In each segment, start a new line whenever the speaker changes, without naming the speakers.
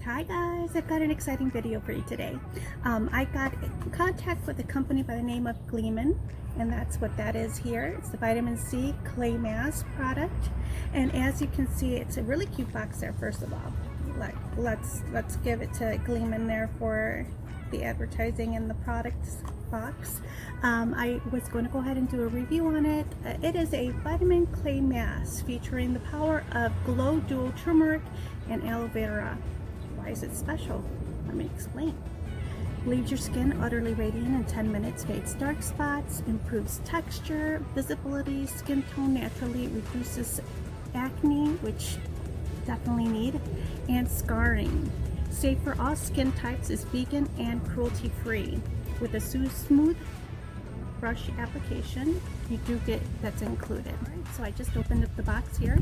Hi guys, I've got an exciting video for you today. I got in contact with a company by the name of gleamin, and that's what that is here. It's the vitamin C clay mask product, and as you can see, it's a really cute box there. First of all, let's give it to gleamin there for the advertising and the products box. I was going to go ahead and do a review on it. It is a vitamin clay mask featuring the power of Glow Dual Turmeric and aloe vera. Why is it special? Let me explain. Leaves your skin utterly radiant in 10 minutes, fades dark spots, improves texture, visibility, skin tone naturally, reduces acne, which definitely need, and scarring. Safe for all skin types, is vegan and cruelty free. With a smooth brush application, you do get that's included. All right, so I just opened up the box here,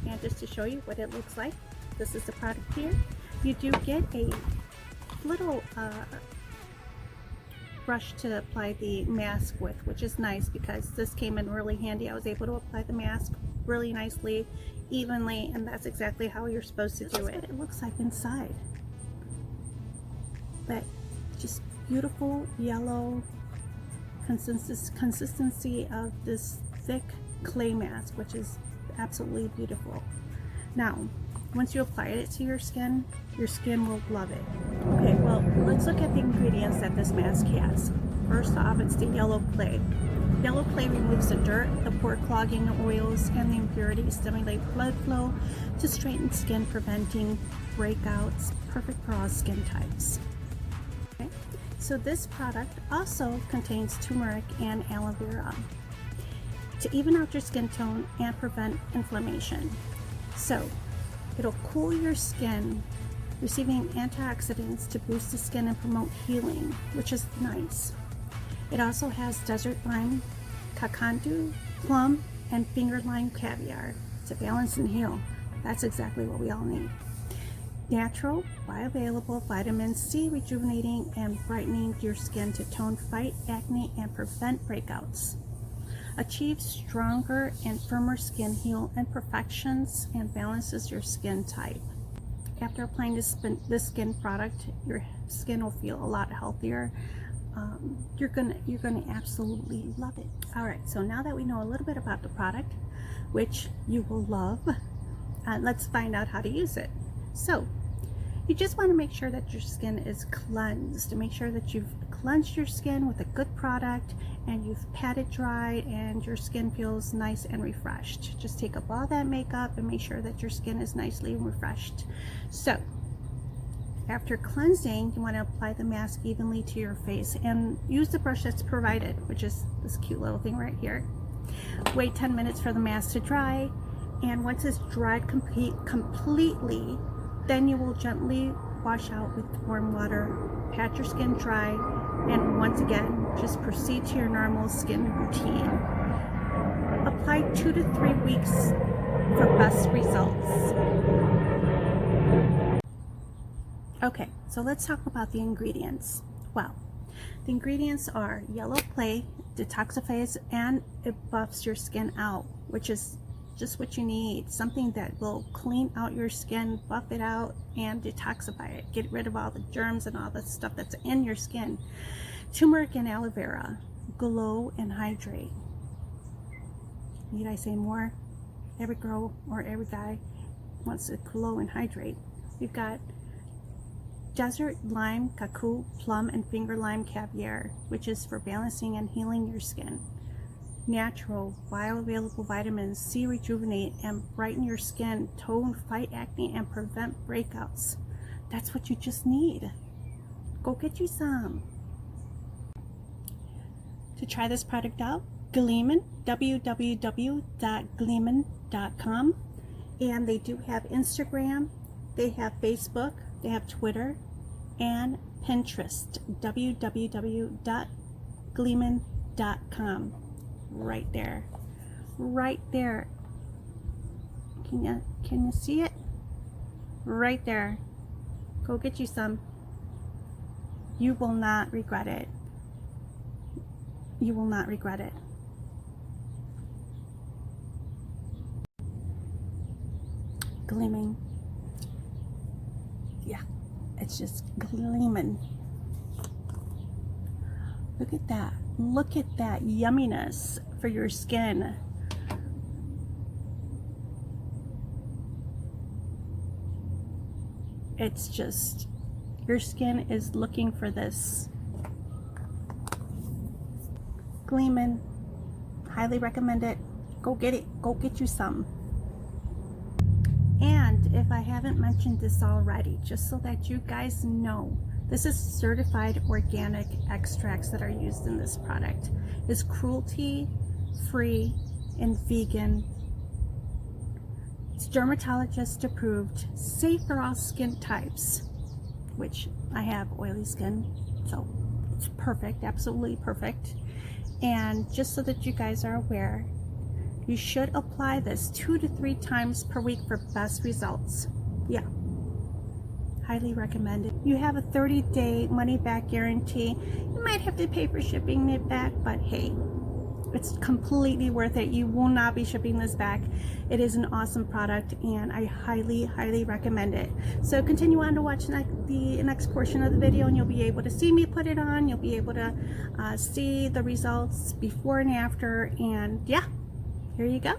and just to show you what it looks like, this is the product here. You do get a little brush to apply the mask with, which is nice because this came in really handy. I was able to apply the mask really nicely, evenly, and that's exactly how you're supposed to do it. It looks like inside, but just beautiful yellow consistency of this thick clay mask, which is absolutely beautiful. Now, once you apply it to your skin will love it. Okay, well, let's look at the ingredients that this mask has. First off, it's the yellow clay. Yellow clay removes the dirt, the pore clogging oils, and the impurities, stimulate blood flow to straighten skin, preventing breakouts, perfect for all skin types. Okay, so this product also contains turmeric and aloe vera to even out your skin tone and prevent inflammation. So it'll cool your skin, receiving antioxidants to boost the skin and promote healing, which is nice. It also has desert lime, kakadu, plum, and finger lime caviar to balance and heal. That's exactly what we all need. Natural, bioavailable vitamin C, rejuvenating and brightening your skin to tone, fight acne, and prevent breakouts. Achieve stronger and firmer skin, heal imperfections, and balances your skin type. After applying this skin product, your skin will feel a lot healthier. You're gonna absolutely love it. All right, so now that we know a little bit about the product, which you will love, let's find out how to use it. So you just want to make sure that your skin is cleansed, to make sure that you've cleansed your skin with a good product and you've patted dry and your skin feels nice and refreshed. Just take up all that makeup and make sure that your skin is nicely refreshed. So after cleansing, you want to apply the mask evenly to your face and use the brush that's provided, which is this cute little thing right here. Wait 10 minutes for the mask to dry, and once it's dried completely, then you will gently wash out with warm water, pat your skin dry, and once again, just proceed to your normal skin routine. Apply 2 to 3 weeks for best results. Okay, so let's talk about the ingredients. Well, the ingredients are yellow clay, detoxifies, and it buffs your skin out, which is just what you need. Something that will clean out your skin, buff it out, and detoxify it. Get rid of all the germs and all the stuff that's in your skin. Turmeric and aloe vera, glow and hydrate. Need I say more? Every girl or every guy wants to glow and hydrate. We've got desert lime, kakadu, plum, and finger lime caviar, which is for balancing and healing your skin. Natural, bioavailable vitamins C, rejuvenate and brighten your skin, tone, fight acne, and prevent breakouts. That's what you just need. Go get you some. To try this product out, gleamin, www.gleamin.com, and they do have Instagram, they have Facebook, they have Twitter, and Pinterest, www.gleamin.com. Right there, right there. Can you see it? Right there. Go get you some. You will not regret it. You will not regret it. Gleamin. Yeah. It's just gleaming. Look at that. Look at that yumminess for your skin. It's just, your skin is looking for this. Gleamin. Highly recommend it. Go get it. Go get you some. And if I haven't mentioned this already, just so that you guys know, this is certified organic extracts that are used in this product. It's cruelty free and vegan. It's dermatologist approved, safe for all skin types, which I have oily skin, so it's perfect, absolutely perfect. And just so that you guys are aware, you should apply this 2 to 3 times per week for best results. Yeah, highly recommend it. You have a 30-day money-back guarantee. You might have to pay for shipping it back, but hey, it's completely worth it. You will not be shipping this back. It is an awesome product, and I highly, highly recommend it. So continue on to watch the next portion of the video, and you'll be able to see me put it on. You'll be able to see the results before and after, and yeah, here you go.